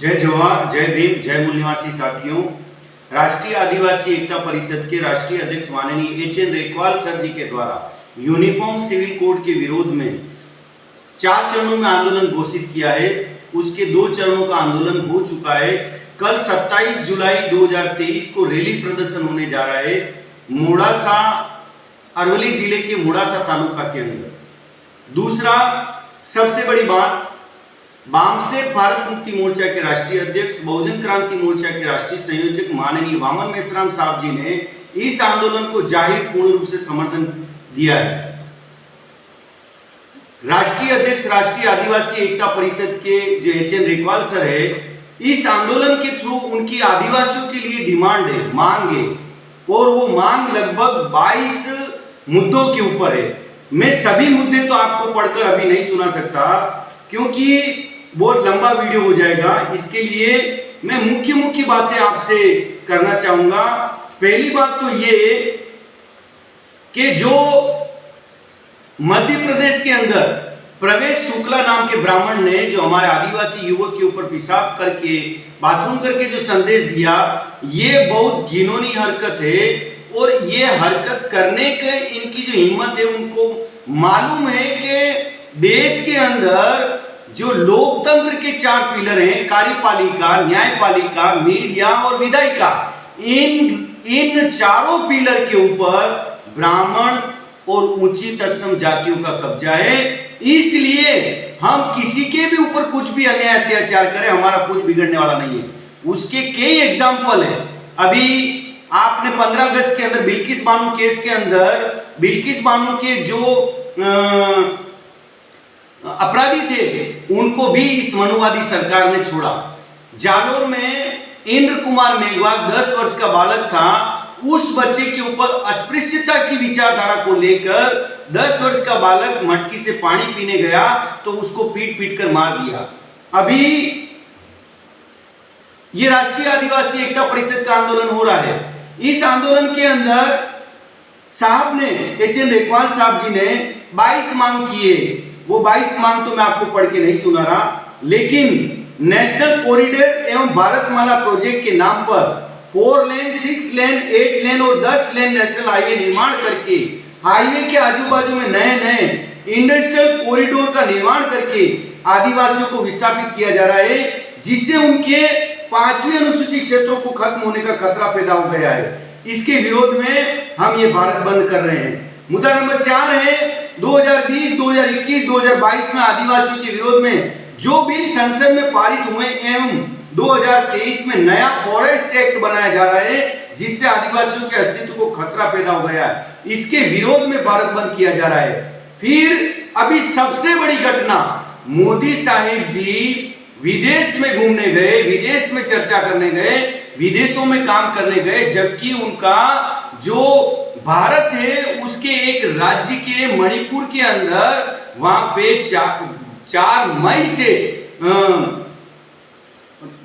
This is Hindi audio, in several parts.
जय जवाहर, जय भीम, जय मूल निवासी साथियों। राष्ट्रीय आदिवासी एकता परिषद के राष्ट्रीय अध्यक्ष माननीय एच.एन. रेकवाल सर जी के द्वारा यूनिफॉर्म सिविल कोड के विरोध में 4 चरणों में आंदोलन घोषित किया है। उसके 2 चरणों का आंदोलन हो चुका है। कल 27 जुलाई 2023 को रैली प्रदर्शन होने जा रहा है मोड़ासा, अरवली जिले के मोड़ासा तालुका के अंदर। दूसरा सबसे बड़ी बात, वामसे भारत मुक्ति मोर्चा के राष्ट्रीय अध्यक्ष, बहुजन क्रांति मोर्चा के राष्ट्रीय संयोजक माननीय वामन मेश्राम साहब जी ने इस आंदोलन को जाहिर पूर्ण रूप से समर्थन दिया है। राष्ट्रीय अध्यक्ष राष्ट्रीय आदिवासी एकता परिषद के जो एच.एन. रेकवाल सर है, इस आंदोलन के थ्रू उनकी आदिवासियों के लिए डिमांड है, मांग है, और वो मांग लगभग 22 मुद्दों के ऊपर है। मैं सभी मुद्दे तो आपको पढ़कर अभी नहीं सुना सकता क्योंकि बहुत लंबा वीडियो हो जाएगा। इसके लिए मैं मुख्य बातें आपसे करना चाहूंगा। पहली बात तो ये कि जो मध्य प्रदेश के अंदर प्रवेश शुक्ला नाम के ब्राह्मण ने जो हमारे आदिवासी युवक के ऊपर पेशाब करके, बाथरूम करके जो संदेश दिया, ये बहुत घिनौनी हरकत है। और ये हरकत करने के इनकी जो हिम्मत है, उनको मालूम है कि देश के अंदर जो लोकतंत्र के 4 पिलर हैं, कार्यपालिका, न्यायपालिका, मीडिया और विधायिका, इन चारों पिलर के ऊपर ब्राह्मण और ऊंची तत्सम जातियों का कब्जा है। इसलिए हम किसी के भी ऊपर कुछ भी अन्याय अत्याचार करें, हमारा कुछ बिगड़ने वाला नहीं है। उसके कई एग्जाम्पल है। अभी आपने 15 अगस्त के अंदर बिल्किस बानो केस के अंदर बिल्किस बानो के जो अपराधी थे उनको भी इस मनुवादी सरकार ने छोड़ा। जालोर में इंद्र कुमार मेघवाल 10 वर्ष का बालक था, उस बच्चे के ऊपर अस्पृश्यता की विचारधारा को लेकर 10 वर्ष का बालक मटकी से पानी पीने गया तो उसको पीट कर मार दिया। अभी ये राष्ट्रीय आदिवासी एकता परिषद का आंदोलन हो रहा है। इस आंदोलन के अंदर साहब ने, एच.एन. रेकवाल साहब जी ने 22 मांग किए। वो 22 मांग तो मैं आपको पढ़ के नहीं सुना रहा, लेकिन नेशनल कॉरिडोर एवं भारतमाला प्रोजेक्ट के नाम पर 4 लेन, 6 लेन, 8 लेन और 10 लेन नेशनल हाईवे निर्माण करके, हाईवे के आजू बाजू में नए इंडस्ट्रियल कॉरिडोर का निर्माण करके आदिवासियों को विस्थापित किया जा रहा है, जिससे उनके 5वीं अनुसूची क्षेत्रों को खत्म होने का खतरा पैदा हो गया है। इसके विरोध में हम ये भारत बंद कर रहे हैं। मुद्दा नंबर 4 है 2020, 2021, 2022 में आदिवासियों के विरोध में जो बिल संसद में पारित हुए एवं 2023 में नया फॉरेस्ट एक्ट बनाया जा रहा है, जिससे आदिवासियों के अस्तित्व को खतरा पैदा हो गया है। इसके विरोध में भारत बंद किया जा रहा है। फिर अभी सबसे बड़ी घटना, मोदी साहिब जी विदेश में घूमने गए, विदेश में चर्चा करने गए, विदेशों में काम करने गए, जबकि उनका जो भारत है उसके एक राज्य के मणिपुर के अंदर वहां पे 4 मई से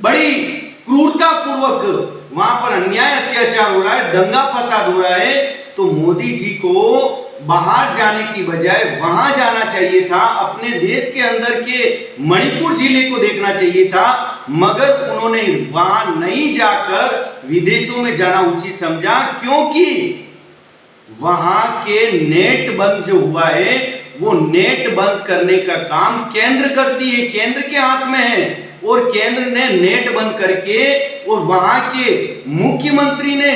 बड़ी क्रूरता पूर्वक वहां पर अन्याय अत्याचार हो रहा है, दंगा फसाद हो रहा है। तो मोदी जी को बाहर जाने की बजाय वहां जाना चाहिए था, अपने देश के अंदर के मणिपुर जिले को देखना चाहिए था, मगर उन्होंने वहां नहीं जाकर विदेशों में जाना उचित समझा, क्योंकि वहां के नेट बंद जो हुआ है, वो नेट बंद करने का काम केंद्र करती है, केंद्र के हाथ में है। और केंद्र ने नेट बंद करके, और वहां के मुख्यमंत्री ने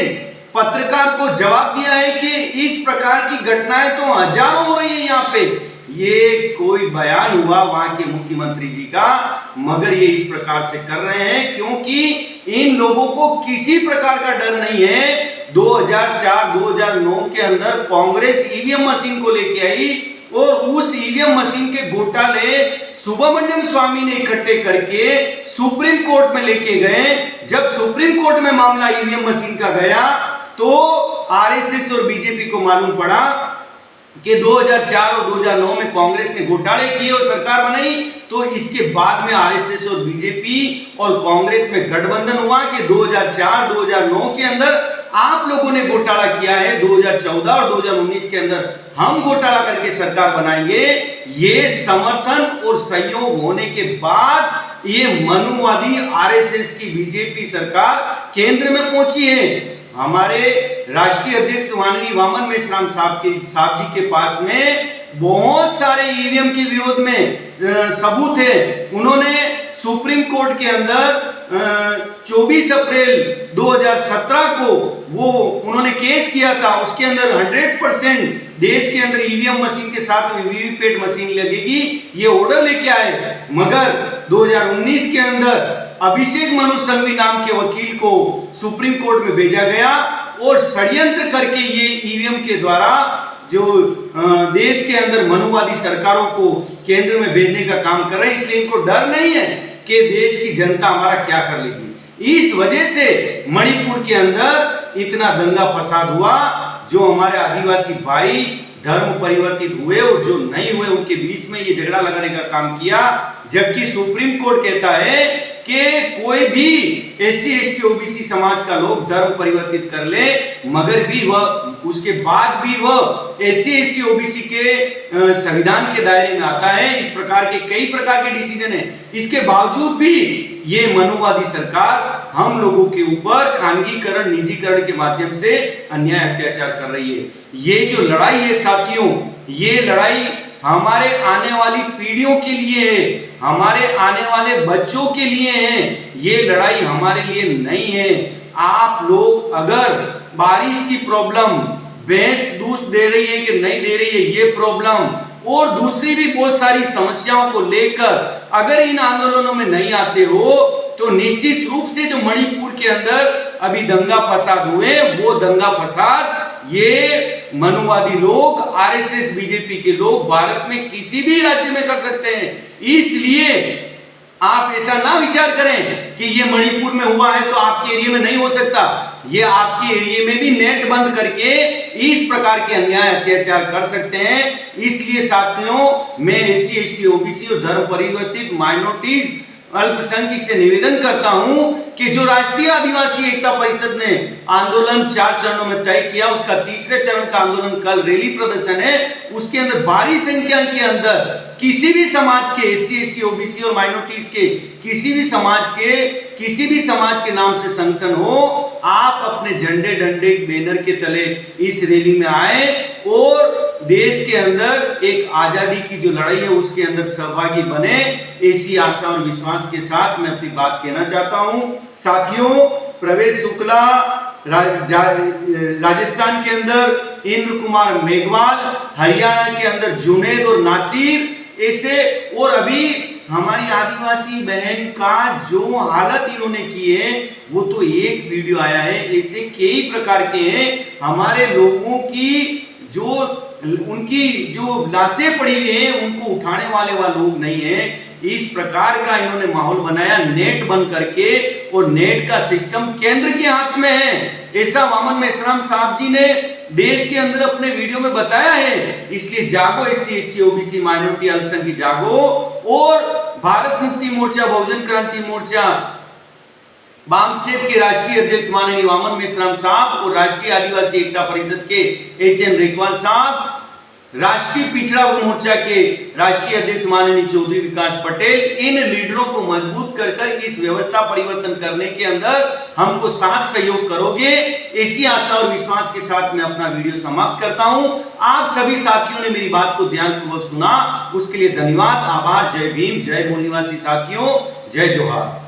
पत्रकार को जवाब दिया है कि इस प्रकार की घटनाएं तो हजारों हो रही है यहाँ पे। ये कोई बयान हुआ वहां के मुख्यमंत्री जी का, मगर ये इस प्रकार से कर रहे हैं क्योंकि इन लोगों को किसी प्रकार का डर नहीं है। 2004-2009 के अंदर कांग्रेस ईवीएम मशीन को लेके आई और उस ईवीएम मशीन के घोटाले सुब्रमण्यम स्वामी ने इकट्ठे करके सुप्रीम कोर्ट में लेके गए। जब सुप्रीम कोर्ट में मामला ईवीएम मशीन का गया तो आरएसएस और बीजेपी को मालूम पड़ा कि 2004 और 2009 में कांग्रेस ने घोटाले किए और सरकार बनाई। तो इसके बाद में आरएसएस और बीजेपी और कांग्रेस में गठबंधन हुआ कि 2004-2009 के अंदर आप लोगों ने घोटाला किया है, 2014 और 2019 के अंदर हम घोटाला करके सरकार बनाएंगे। ये समर्थन और सहयोग होने के बाद ये मनुवादी आरएसएस की बीजेपी सरकार केंद्र में पहुंची है। हमारे राष्ट्रीय अध्यक्ष माननीय वामन मेश्राम साहब जी के पास में बहुत सारे ईवीएम के विरोध में सबूत है। उन्होंने सुप्रीम कोर्ट के अंदर 24 अप्रैल 2017 को वो उन्होंने केस किया था। उसके अंदर 100% देश के अंदर ईवीएम मशीन के साथ में वीवीपैट मशीन लगेगी, ये ऑर्डर लेके आए। मगर 2019 के अंदर अभिषेक मनु सिंघवी नाम के वकील को सुप्रीम कोर्ट में भेजा गया और षड्यंत्र करके ये ईवीएम के द्वारा जो देश के अंदर मनुवादी सरकारों को केंद्र में भेजने का काम कर रहे हैं। इसलिए इनको डर नहीं है कि देश की जनता हमारा क्या कर लेगी। इस वजह से मणिपुर के अंदर इतना दंगा फसाद हुआ। जो हमारे आदिवासी भाई धर्म परिवर्तित हुए और जो नहीं हुए उनके बीच में ये झगड़ा लगाने का काम किया, जबकि सुप्रीम कोर्ट कहता है कि कोई भी एससी एसटी ओबीसी समाज का लोग धर्म परिवर्तित कर ले, मगर भी वह उसके बाद भी वह एससी एसटी ओबीसी के संविधान के दायरे में आता है। इस प्रकार के कई प्रकार के डिसीजन है। इसके बावजूद भी ये मनुवादी सरकार हम लोगों के ऊपर खानगीकरण, निजीकरण के माध्यम से अन्याय अत्याचार कर रही है। ये जो लड़ाई है साथियों, ये लड़ाई हमारे आने वाली पीढ़ियों के लिए है, हमारे आने वाले बच्चों के लिए है। ये लड़ाई हमारे लिए नहीं है। आप लोग अगर बारिश की प्रॉब्लम, भैंस दूध दे रही है कि नहीं दे रही है ये प्रॉब्लम, और दूसरी भी बहुत सारी समस्याओं को लेकर अगर इन आंदोलनों में नहीं आते हो तो निश्चित रूप से जो मणिपुर के अंदर अभी दंगा फसाद हुए, वो दंगा फसाद ये मनुवादी लोग, आरएसएस बीजेपी के लोग भारत में किसी भी राज्य में कर सकते हैं। इसलिए आप ऐसा ना विचार करें कि ये मणिपुर में हुआ है तो आपके एरिया में नहीं हो सकता। ये आपके एरिया में भी नेट बंद करके इस प्रकार के अन्याय अत्याचार कर सकते हैं। इसलिए साथियों, मैं एससी एसटी ओबीसी और धर्म परिवर्तित माइनॉरिटीज अल्पसंख्यक से निवेदन करता हूं कि जो राष्ट्रीय आदिवासी एकता परिषद ने आंदोलन 4 चरणों में तय किया, उसका तीसरे चरण का आंदोलन कल रैली प्रदर्शन है। उसके अंदर भारी संख्या के अंदर किसी भी समाज के, एससी एसटी ओबीसी और माइनॉरिटीज के किसी भी समाज के नाम से संगठन हो, आप अपने झंडे डंडे बैनर के तले इस रैली में आए और देश के अंदर एक आजादी की जो लड़ाई है उसके अंदर सहभागी बने। ऐसी आशा और विश्वास के साथ मैं अपनी बात कहना चाहता हूं। साथियों, प्रवेश शुक्ला राजस्थान के अंदर, इंद्र कुमार मेघवाल हरियाणा के अंदर, जुनैद और नासिर ऐसे, और अभी हमारी आदिवासी बहन का जो हालत इन्होंने की है वो तो एक वीडियो आया है। ऐसे कई प्रकार के हैं। हमारे लोगों की जो उनकी जो लाशें पड़ी हुई हैं उनको उठाने वाले लोग नहीं है। इस प्रकार का इन्होंने माहौल बनाया नेट बंद करके, और नेट का सिस्टम केंद्र के हाथ में है। ऐसा वामन मेश्राम साहब जी ने देश के अंदर अपने वीडियो में बताया है। इसलिए जागो एससी एसटी ओबीसी माइनॉरिटी अल्पसंख्यक जागो, और भारत मुक्ति मोर्चा, बहुजन क्रांति मोर्चा, बामसेफ के राष्ट्रीय अध्यक्ष माननीय वामन मेश्राम साहब और राष्ट्रीय आदिवासी एकता परिषद के एचएन रेखवाल साहब, राष्ट्रीय पिछड़ा वर्ग मोर्चा के राष्ट्रीय अध्यक्ष माननीय चौधरी विकास पटेल, इन लीडरों को मजबूत कर इस व्यवस्था परिवर्तन करने के अंदर हमको साथ सहयोग करोगे, ऐसी आशा और विश्वास के साथ मैं अपना वीडियो समाप्त करता हूं। आप सभी साथियों ने मेरी बात को ध्यानपूर्वक सुना, उसके लिए धन्यवाद, आभार। जय भीम, जय मूल निवासी साथियों, जय जोहार।